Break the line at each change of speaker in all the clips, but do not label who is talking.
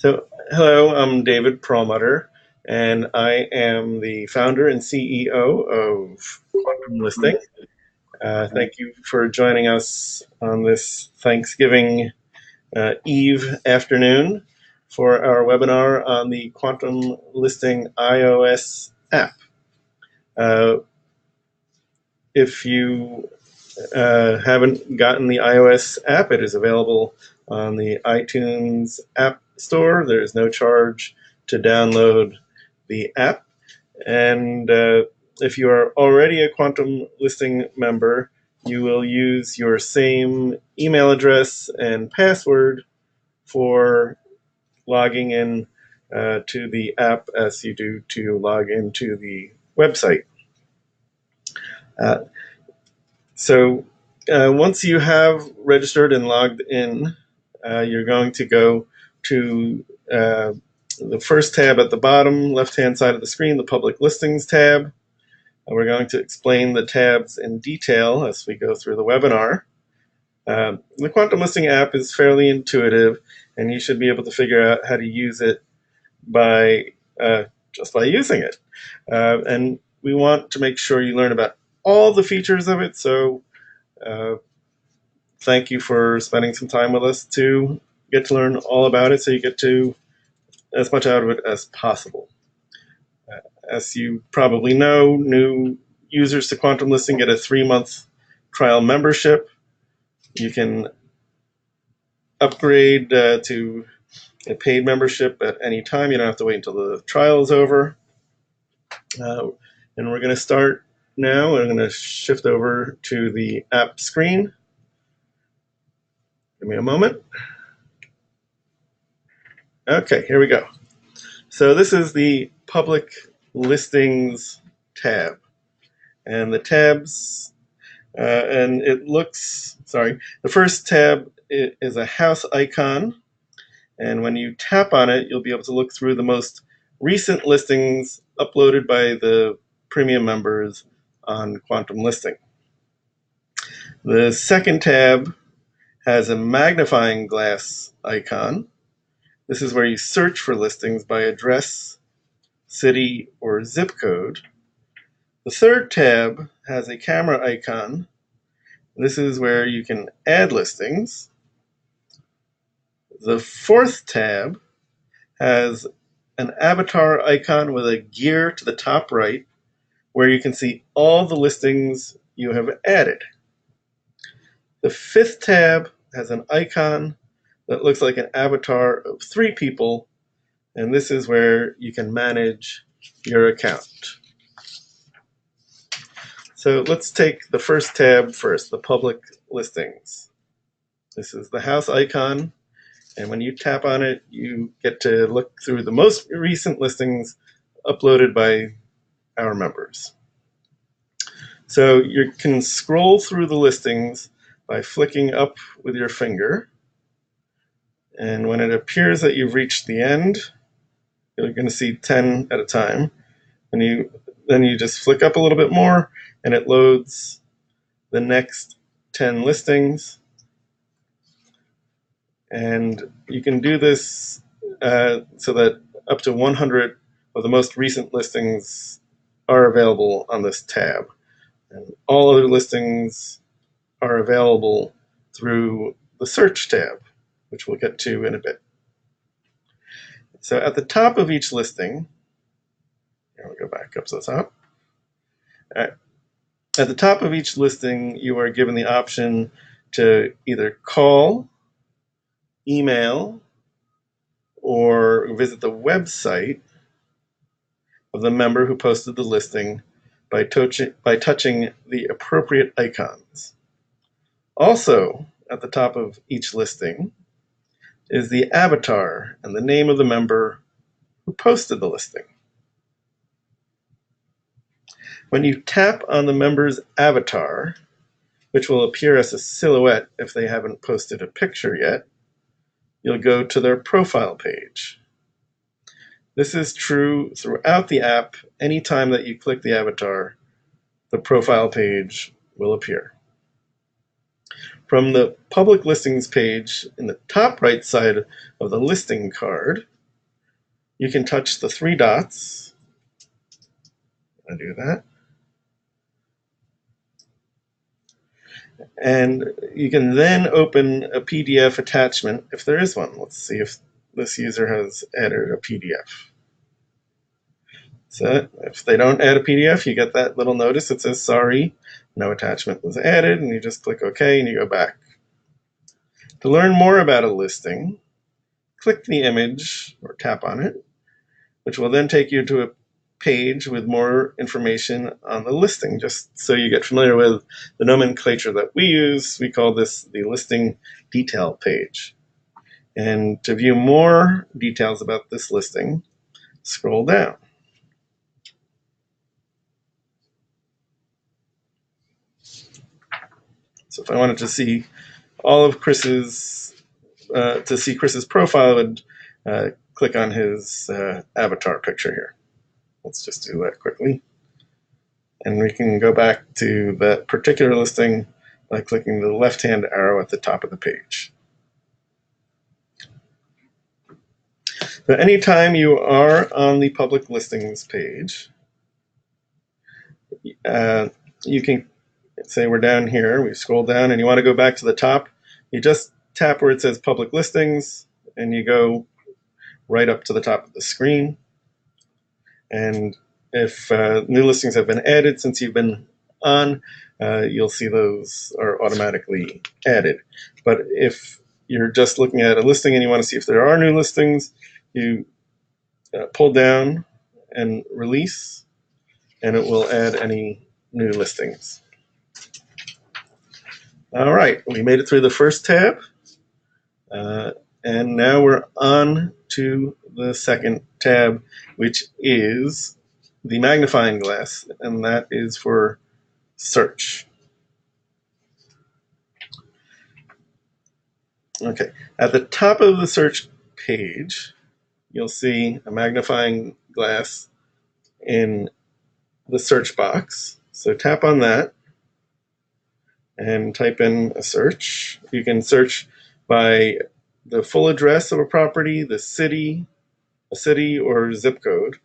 Hello, I'm David Perlmutter, and I am the founder and CEO of QuantumListing. Thank you for joining us on this Thanksgiving Eve afternoon for our webinar on the Quantum Listing iOS app. Uh, if you haven't gotten the iOS app, it is available on the iTunes App Store. There's no charge to download the app. And if you are already a Quantum Listing member, you will use your same email address and password for logging in to the app as you do to log into the website. Uh, So once you have registered and logged in, you're going to go to the first tab at the bottom left-hand side of the screen, the Public Listings tab. We're going to explain the tabs in detail as we go through the webinar. The Quantum Listing app is fairly intuitive, and you should be able to figure out how to use it by just by using it. And we want to make sure you learn about all the features of it, so thank you for spending some time with us to get to learn all about it so you get to as much out of it as possible. As you probably know, new users to Quantum Listing get a 3-month trial membership. You can upgrade to a paid membership at any time. You don't have to wait until the trial is over. And we're going to start now. We're going to shift over to the app screen. Give me a moment. Okay, here we go. So this is the Public Listings tab. And the tabs, and it looks, sorry, the first tab is a house icon. And when you tap on it, you'll be able to look through the most recent listings uploaded by the premium members on Quantum Listing. The second tab has a magnifying glass icon. This is where you search for listings by address, city, or zip code. The third tab has a camera icon. This is where you can add listings. The fourth tab has an avatar icon with a gear to the top right where you can see all the listings you have added. The fifth tab has an icon that looks like an avatar of 3 people, and this is where you can manage your account. So let's take the first tab first, the public listings. This is the house icon, and when you tap on it, you get to look through the most recent listings uploaded by our members. So you can scroll through the listings by flicking up with your finger, and when it appears that you've reached the end, you're going to see 10 at a time, and then you just flick up a little bit more, and it loads the next 10 listings. And you can do this so that up to 100 of the most recent listings are available on this tab. And all other listings are available through the search tab, which we'll get to in a bit. So at the top of each listing, here we go back up to the top. All right. At the top of each listing, you are given the option to either call, email, or visit the website of the member who posted the listing by touching the appropriate icons. Also, at the top of each listing is the avatar and the name of the member who posted the listing. When you tap on the member's avatar, which will appear as a silhouette if they haven't posted a picture yet, you'll go to their profile page. This is true throughout the app. Anytime that you click the avatar, the profile page will appear. From the public listings page in the top right side of the listing card, you can touch the three dots. I do that. And you can then open a PDF attachment if there is one. Let's see if this user has added a PDF. So if they don't add a PDF, you get that little notice that says, sorry, no attachment was added, and you just click OK and you go back. To learn more about a listing, click the image or tap on it, which will then take you to a page with more information on the listing. Just so you get familiar with the nomenclature that we use, we call this the listing detail page. And to view more details about this listing, scroll down. So if I wanted to see all of Chris's, to see Chris's profile, I would click on his avatar picture here. Let's just do that quickly. And we can go back to that particular listing by clicking the left-hand arrow at the top of the page. So anytime you are on the public listings page, you can say we're down here, we scroll down and you want to go back to the top, you just tap where it says public listings and you go right up to the top of the screen. And if new listings have been added since you've been on, you'll see those are automatically added. But if you're just looking at a listing and you want to see if there are new listings, you pull down and release, and it will add any new listings. All right, we made it through the first tab, and now we're on to the second tab, which is the magnifying glass, and that is for search. Okay, at the top of the search page, you'll see a magnifying glass in the search box. So tap on that and type in a search. You can search by the full address of a property, the city, a city, or zip code.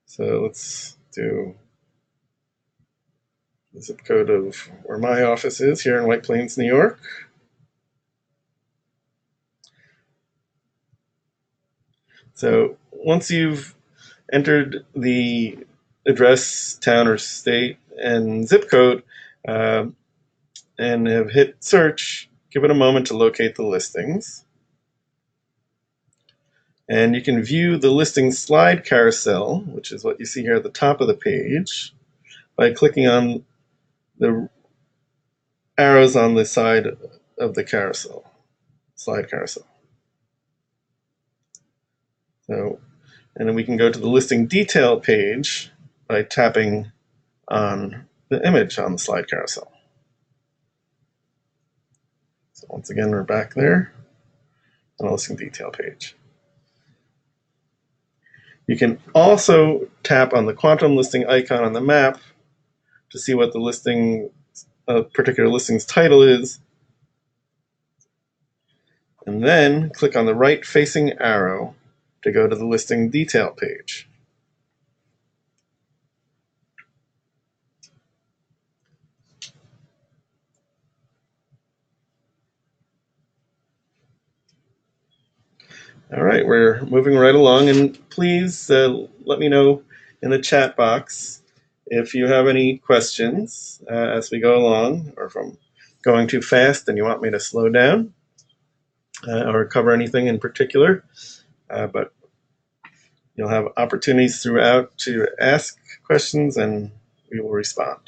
So let's do the zip code of where my office is here in White Plains, New York. So once you've entered the address, town, or state and zip code and have hit search, give it a moment to locate the listings. And you can view the listing slide carousel, which is what you see here at the top of the page, by clicking on the arrows on the side of the carousel, slide carousel. So, and then we can go to the listing detail page by tapping on the image on the slide carousel. So once again, we're back there on the listing detail page. You can also tap on the quantum listing icon on the map to see what the listing, particular listing's title is, and then click on the right-facing arrow to go to the listing detail page. All right, we're moving right along, and please let me know in the chat box if you have any questions as we go along, or if I'm going too fast and you want me to slow down or cover anything in particular. But you'll have opportunities throughout to ask questions and we will respond.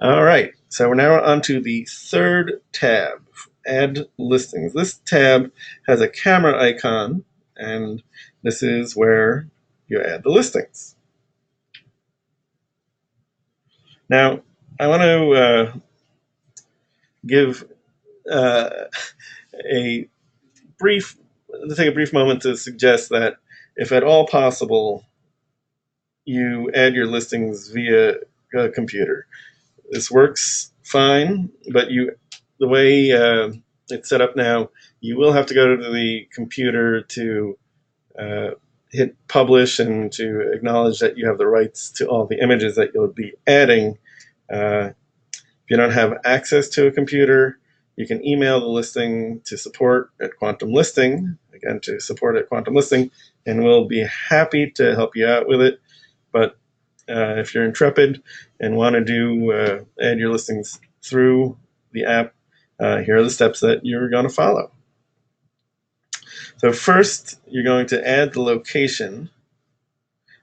All right, so we're now on to the third tab, Add Listings. This tab has a camera icon, and this is where you add the listings. Now, I want to take a brief moment to suggest that if at all possible, you add your listings via a computer. This works fine, but the way it's set up now, you will have to go to the computer to hit publish and to acknowledge that you have the rights to all the images that you'll be adding. If you don't have access to a computer, you can email the listing to support at QuantumListing, again, to support at QuantumListing, and we'll be happy to help you out with it. But if you're intrepid and want to add your listings through the app, here are the steps that you're going to follow. So first, you're going to add the location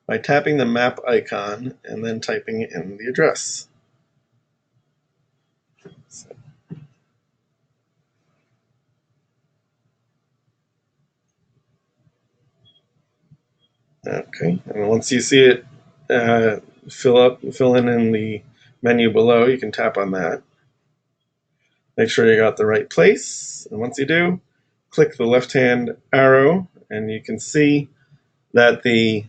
by tapping the map icon and then typing in the address. Okay, and once you see it fill in the menu below, you can tap on that. Make sure you got the right place, and once you do, click the left-hand arrow, and you can see that the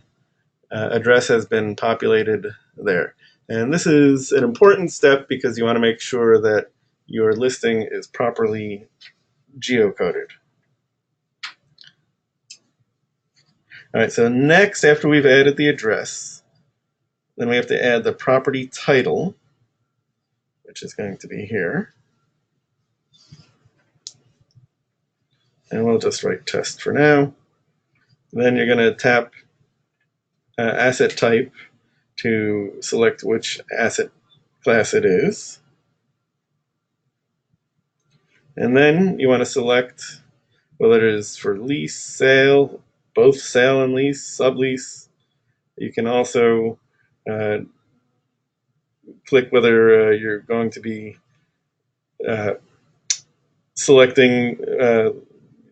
address has been populated there. And this is an important step because you want to make sure that your listing is properly geocoded. All right, so next, after we've added the address, then we have to add the property title, which is going to be here. And we'll just write test for now. Then you're going to tap asset type to select which asset class it is. And then you want to select whether it is for lease, sale, both sale and lease, sublease. You can also click whether you're going to be selecting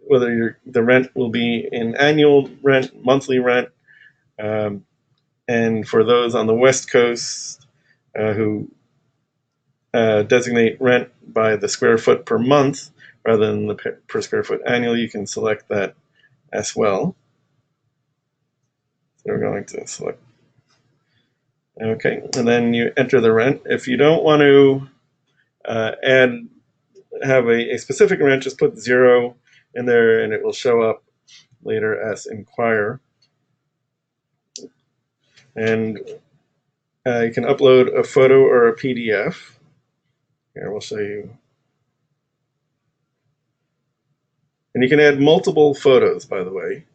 whether the rent will be in annual rent, monthly rent, and for those on the West Coast who designate rent by the square foot per month rather than the per square foot annual, you can select that as well. So we're going to select. Okay, and then you enter the rent. If you don't want to have a specific rent, just put 0 in there and it will show up later as inquire. And you can upload a photo or a PDF. Here, we'll show you. And you can add multiple photos, by the way.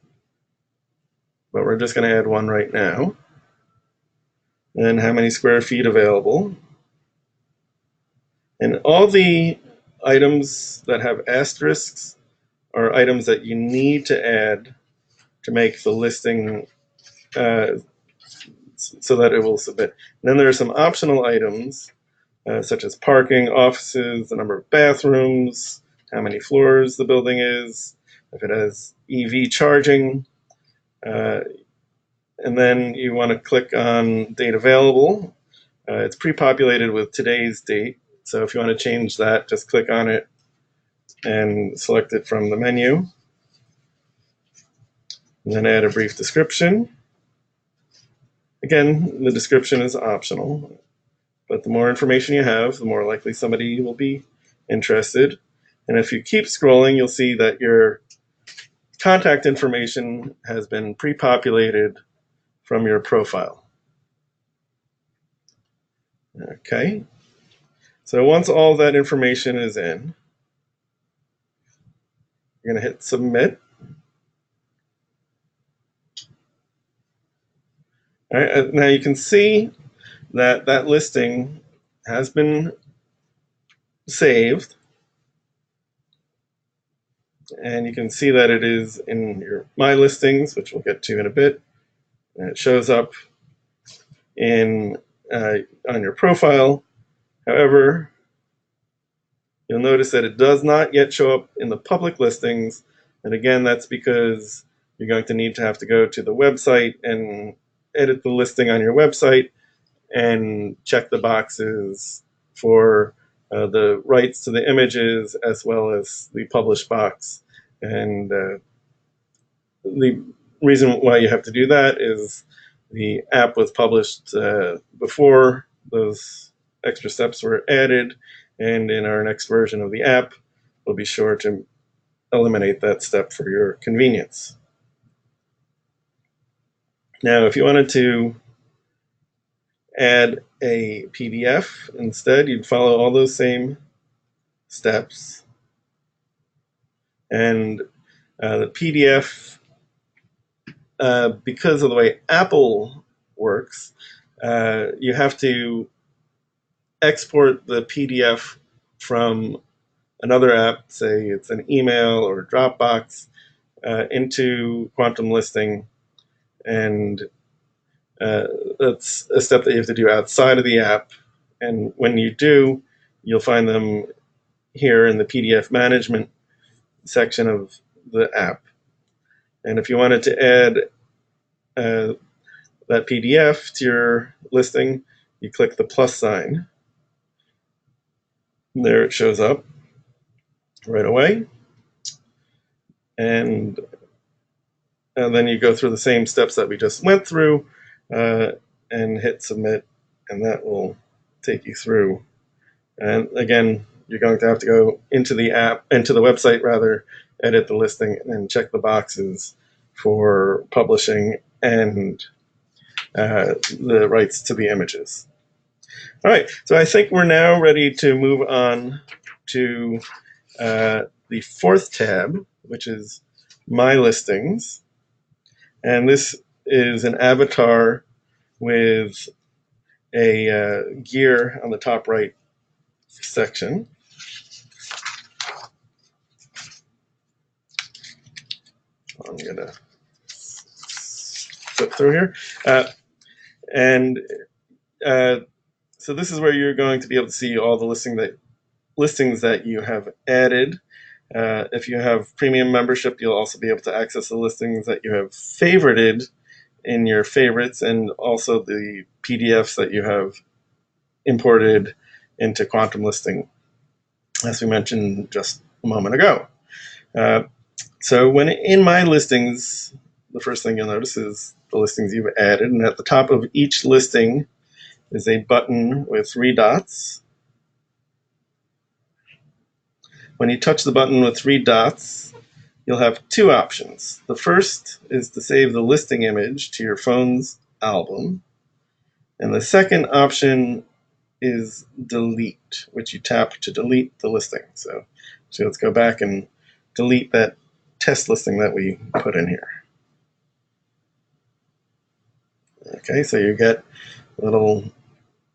But we're just going to add one right now. And how many square feet available. And all the items that have asterisks are items that you need to add to make the listing so that it will submit. And then there are some optional items such as parking, offices, the number of bathrooms, how many floors the building is, if it has EV charging. And then you want to click on date available. It's pre-populated with today's date. So if you want to change that, just click on it and select it from the menu. And then add a brief description. Again, the description is optional, but the more information you have, the more likely somebody will be interested. And if you keep scrolling, you'll see that your contact information has been pre-populated from your profile. Okay, so once all that information is in, you're going to hit submit. All right, now you can see that that listing has been saved, and you can see that it is in your My Listings, which we'll get to in a bit, and it shows up in on your profile. However, you'll notice that it does not yet show up in the public listings, and again, that's because you're going to have to go to the website and edit the listing on your website and check the boxes for the rights to the images as well as the publish box. And the reason why you have to do that is the app was published before those extra steps were added, and in our next version of the app, we'll be sure to eliminate that step for your convenience. Now, if you wanted to add a PDF instead, you'd follow all those same steps. And the PDF, because of the way Apple works, you have to export the PDF from another app, say it's an email or Dropbox, into QuantumListing, and that's a step that you have to do outside of the app. And when you do, you'll find them here in the PDF management section of the app. And if you wanted to add that PDF to your listing, you click the plus sign. There it shows up right away. And then you go through the same steps that we just went through and hit submit, and that will take you through. And again, you're going to have to go into the app, into the website rather, edit the listing, and check the boxes for publishing and the rights to the images. All right, so I think we're now ready to move on to the fourth tab, which is My Listings. And this is an avatar with a gear on the top right section. I'm going to flip through here. So this is where you're going to be able to see all the listings that you have added. If you have premium membership, you'll also be able to access the listings that you have favorited in your favorites, and also the PDFs that you have imported into QuantumListing, as we mentioned just a moment ago. So when in My Listings, the first thing you'll notice is the listings you've added, and at the top of each listing is a button with 3 dots. When you touch the button with 3 dots, you'll have 2 options. The first is to save the listing image to your phone's album, and the second option is delete, which you tap to delete the listing. So let's go back and delete that test listing that we put in here. Okay, so you get a little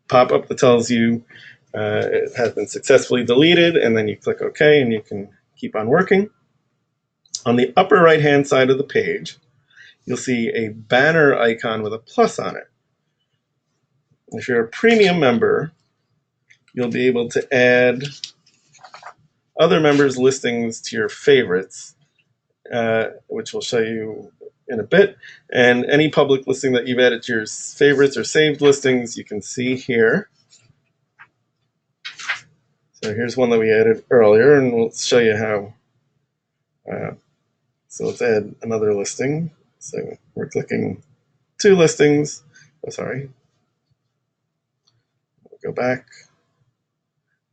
pop-up that tells you it has been successfully deleted, and then you click OK, and you can keep on working. On the upper right-hand side of the page, you'll see a banner icon with a plus on it. If you're a premium member, you'll be able to add other members' listings to your favorites, which we'll show you in a bit. And any public listing that you've added to your favorites or saved listings, you can see here. So here's one that we added earlier, and we'll show you how. So let's add another listing. So we're clicking 2 listings. Oh, sorry. We'll go back.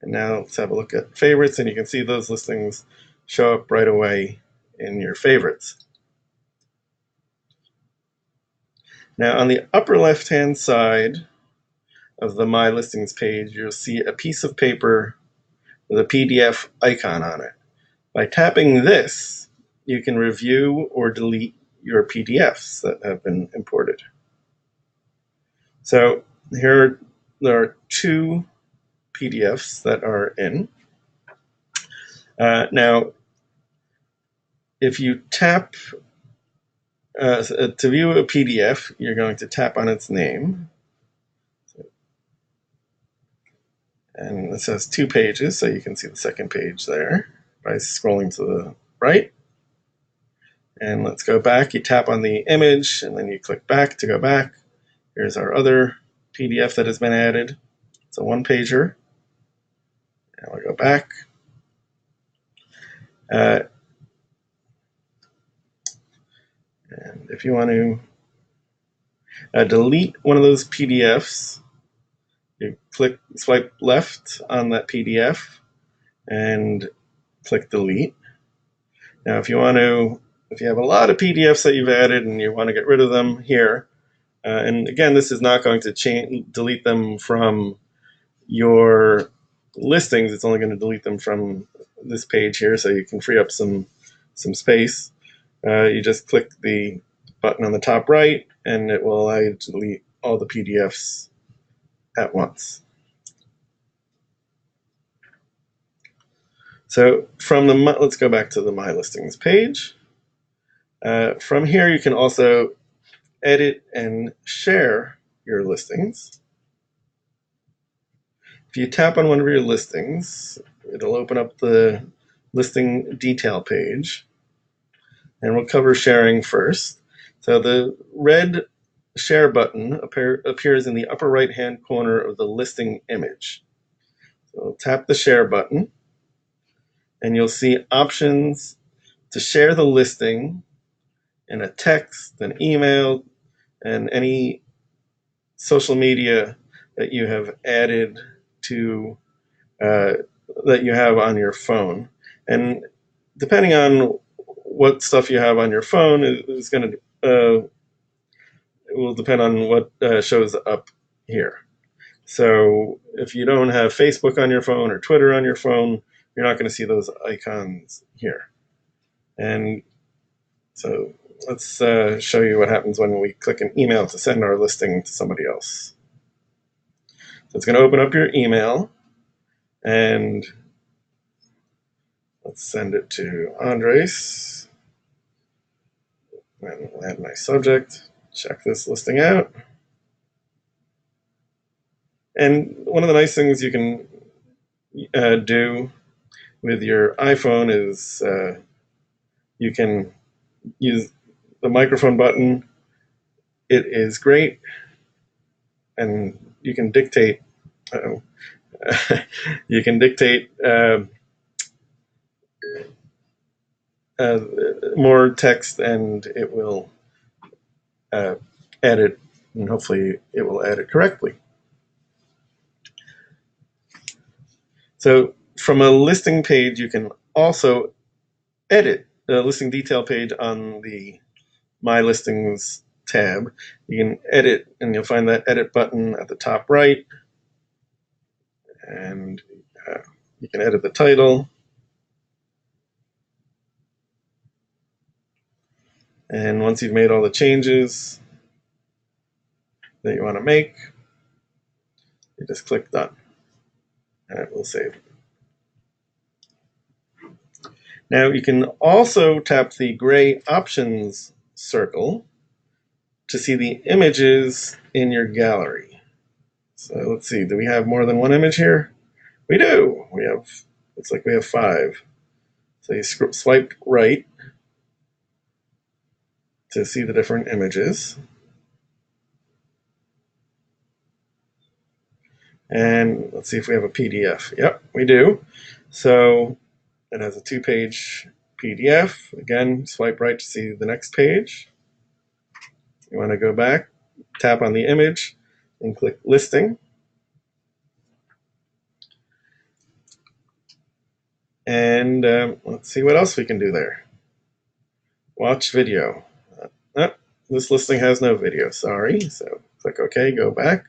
And now let's have a look at favorites, and you can see those listings show up right away in your favorites. Now on the upper left-hand side of the My Listings page, you'll see a piece of paper with a PDF icon on it. By tapping this, you can review or delete your PDFs that have been imported. So here there are 2 PDFs that are in. Now, if you tap to view a PDF, you're going to tap on its name. And it says 2 pages, so you can see the second page there by scrolling to the right. And let's go back. You tap on the image, and then you click back to go back. Here's our other PDF that has been added. It's a 1-pager. Now we'll go back. And if you want to delete one of those PDFs, you swipe left on that PDF and click delete. Now if you have a lot of PDFs that you've added and you want to get rid of them here, And again, this is not going to delete them from your listings. It's only going to delete them from this page here, so you can free up some space. You just click the button on the top right, and it will allow you to delete all the PDFs at once. So from the let's go back to the My Listings page. From here, you can also edit and share your listings. If you tap on one of your listings, it'll open up the listing detail page. And we'll cover sharing first. So the red share button appears in the upper right-hand corner of the listing image. So tap the share button, and you'll see options to share the listing in a text, an email, and any social media that you have added to that you have on your phone. And depending on what stuff you have on your phone is going to it will depend on what shows up here. So if you don't have Facebook on your phone or Twitter on your phone, you're not going to see those icons here. And so let's show you what happens when we click an email to send our listing to somebody else. So it's going to open up your email, and let's send it to Andres. And we'll add my subject. Check this listing out. And one of the nice things you can do with your iPhone is you can use the microphone button. It is great, and you can dictate. You can dictate more text, and it will add it, and hopefully it will add it correctly. So from a listing page, you can also edit the listing detail page on the My Listings tab. You can edit, and you'll find that edit button at the top right, and you can edit the title. And once you've made all the changes that you want to make, you just click done, and it will save. Now you can also tap the gray options circle to see the images in your gallery. So let's see, do we have more than one image here? We do. We have, looks like we have 5. So you swipe right to see the different images. And let's see if we have a PDF. Yep, we do. So it has a 2-page PDF. Again, swipe right to see the next page. You want to go back, tap on the image, and click listing. And let's see what else we can do there. Watch video. This listing has no video, sorry. So click OK, go back.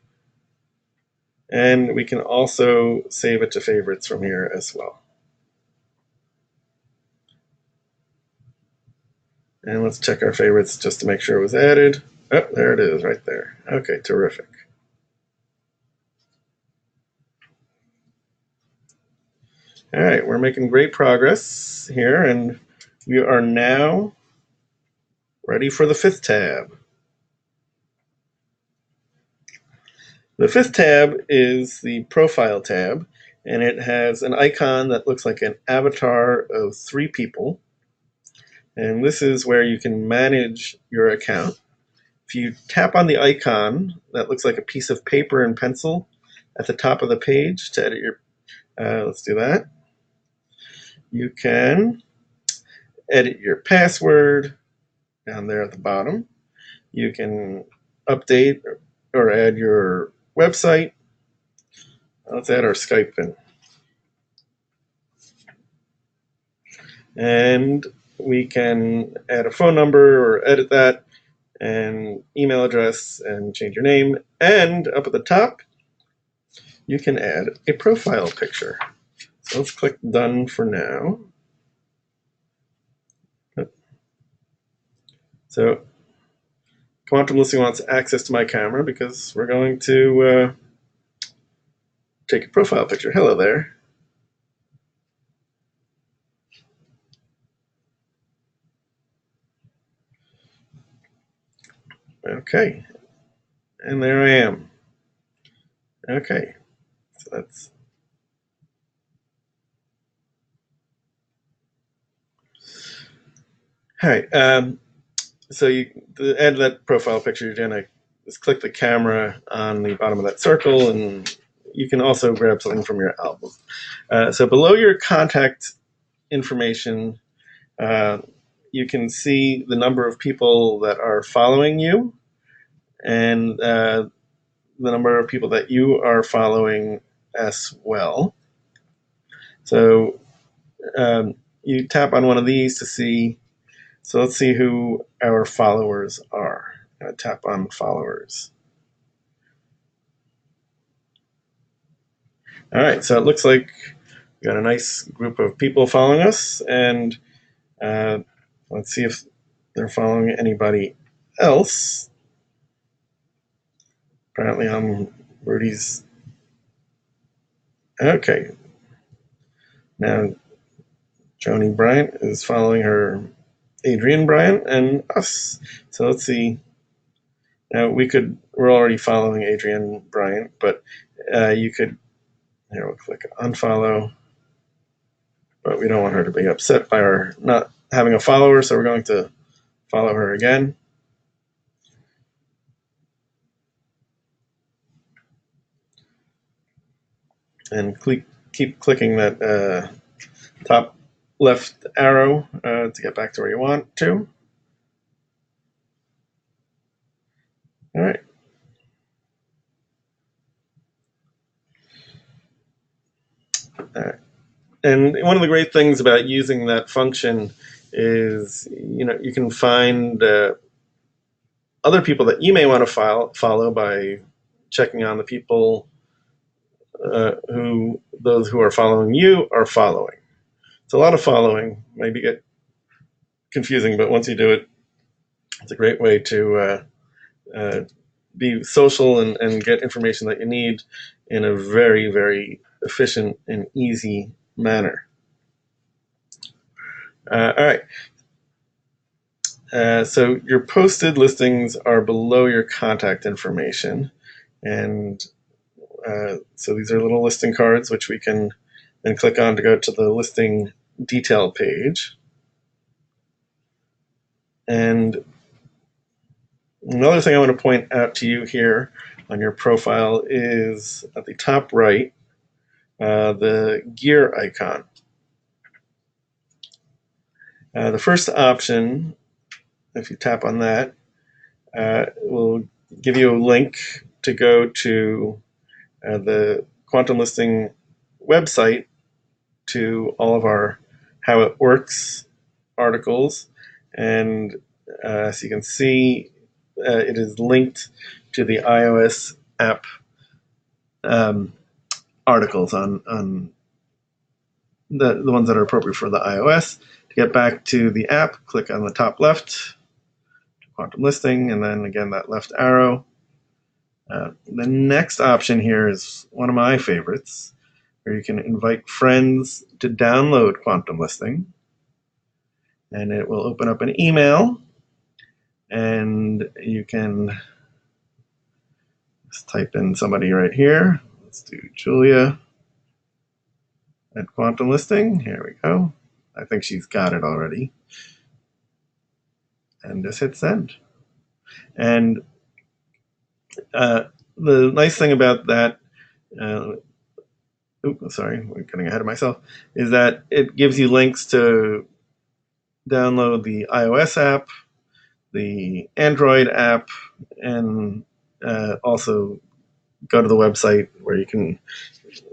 And we can also save it to favorites from here as well. And let's check our favorites just to make sure it was added. Oh, there it is right there. Okay, terrific. All right, we're making great progress here, and we are now ready for the 5th tab. The 5th tab is the Profile tab, and it has an icon that looks like an avatar of 3 people. And this is where you can manage your account. If you tap on the icon that looks like a piece of paper and pencil at the top of the page to edit your, let's do that. You can edit your password down there at the bottom. You can update or add your website. Let's add our Skype in. And we can add a phone number or edit that and email address and change your name. And up at the top, you can add a profile picture. So let's click done for now. So QuantumListing wants access to my camera because we're going to take a profile picture. Hello there. Okay, and there I am. Okay, so that's all right. So to add that profile picture, you're gonna just click the camera on the bottom of that circle, and you can also grab something from your album. So below your contact information, you can see the number of people that are following you, and the number of people that you are following as well. So you tap on one of these to see. So let's see who our followers are. Tap on followers. All right, so it looks like we got a nice group of people following us, and let's see if they're following anybody else. Apparently, I'm Rudy's. Okay, now Joni Bryant is following her Adrian Bryant and us. So let's see. Now we're already following Adrian Bryant, but you could, here we'll click unfollow, but we don't want her to be upset by our not having a follower, so we're going to follow her again. And keep clicking that top left arrow to get back to where you want to. All right. And one of the great things about using that function is, you can find other people that you may want to follow by checking on the people those who are following you are following. It's a lot of following, maybe get confusing, but once you do it, it's a great way to be social and get information that you need in a very, very efficient and easy manner. All right. So your posted listings are below your contact information. And so these are little listing cards, which we can then click on to go to the listing detail page. And another thing I want to point out to you here on your profile is at the top right, the gear icon. The first option, if you tap on that, will give you a link to go to the QuantumListing website to all of our How It Works articles. And as you can see, it is linked to the iOS app articles on the ones that are appropriate for the iOS. To get back to the app, click on the top left, QuantumListing, and then again that left arrow. The next option here is one of my favorites, where you can invite friends to download QuantumListing, and it will open up an email, and you can just type in somebody right here. Let's do Julia at QuantumListing. Here we go. I think she's got it already. And just hit send. And the nice thing about that, sorry, I'm getting ahead of myself, is that it gives you links to download the iOS app, the Android app, and also go to the website where you can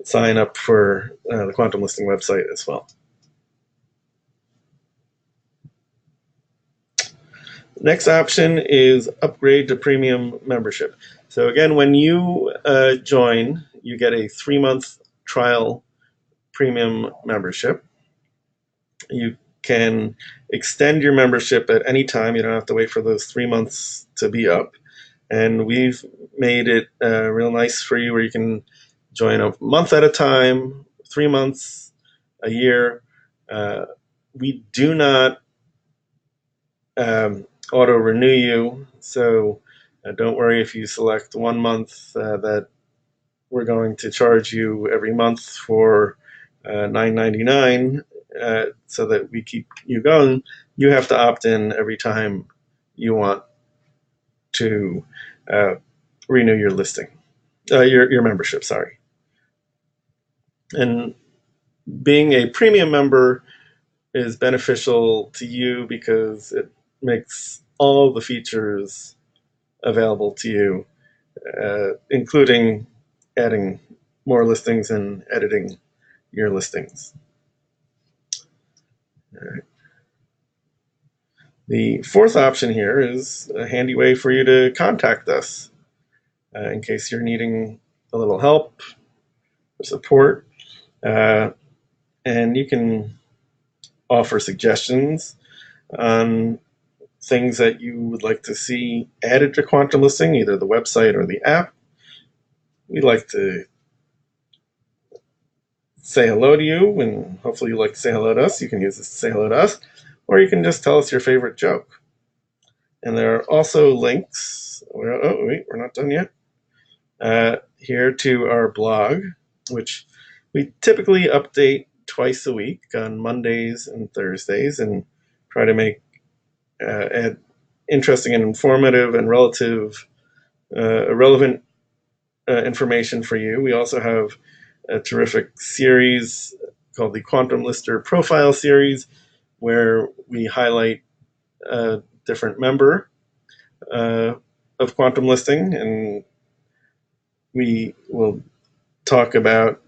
sign up for the QuantumListing website as well. Next option is upgrade to premium membership. So again, when you join, you get a 3-month trial premium membership. You can extend your membership at any time. You don't have to wait for those 3 months to be up. And we've made it real nice for you where you can join a month at a time, 3 months, a year. We do not auto renew you, so don't worry if you select 1 month that we're going to charge you every month for $9.99 so that we keep you going. You have to opt in every time you want to renew your listing, your membership. Sorry. And being a premium member is beneficial to you because it makes all the features available to you, including adding more listings and editing your listings. All right. The fourth option here is a handy way for you to contact us in case you're needing a little help or support. And you can offer suggestions on things that you would like to see added to Quantum Listing, either the website or the app. We'd like to say hello to you, and hopefully you like to say hello to us. You can use this to say hello to us, or you can just tell us your favorite joke. And there are also links. Oh, wait, we're not done yet. Here to our blog, which we typically update twice a week on Mondays and Thursdays, and try to make add interesting and informative and relevant information for you. We also have a terrific series called the Quantum Lister Profile Series, where we highlight a different member of Quantum Listing, and we will talk about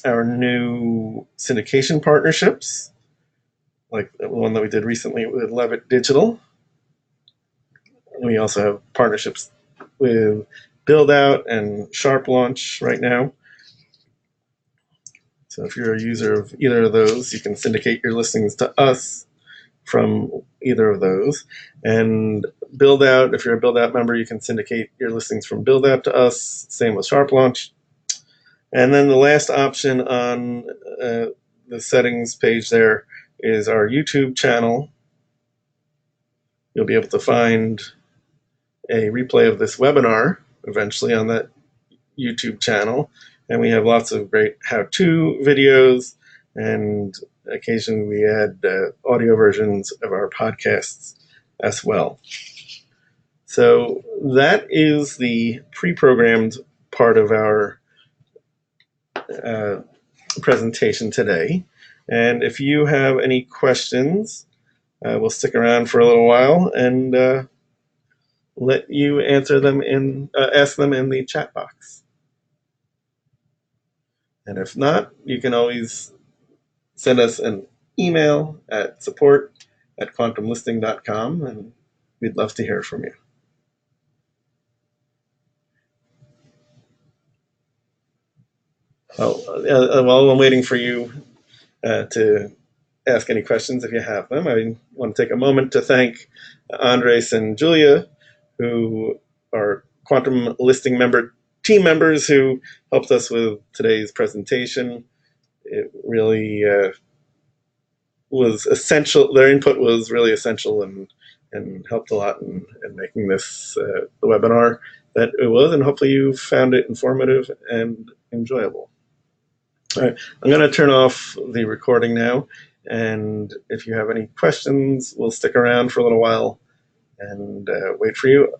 our new syndication partnerships, like the one that we did recently with Levitt Digital. We also have partnerships with Build Out and Sharp Launch right now. So if you're a user of either of those, you can syndicate your listings to us from either of those. And Build Out, if you're a Build Out member, you can syndicate your listings from Build Out to us. Same with Sharp Launch. And then the last option on the settings page there is our YouTube channel. You'll be able to find a replay of this webinar eventually on that YouTube channel. And we have lots of great how-to videos, and occasionally we add audio versions of our podcasts as well. So that is the pre-programmed part of our presentation today. And if you have any questions, we'll stick around for a little while and let you answer them ask them in the chat box. And if not, you can always send us an email at support@quantumlisting.com, and we'd love to hear from you. While I'm waiting for you to ask any questions, if you have them, I want to take a moment to thank Andres and Julia, who are Quantum Listing team members who helped us with today's presentation. It really was essential. Their input was really essential and helped a lot in making this the webinar that it was, and hopefully you found it informative and enjoyable. All right, I'm going to turn off the recording now, and if you have any questions, we'll stick around for a little while and wait for you.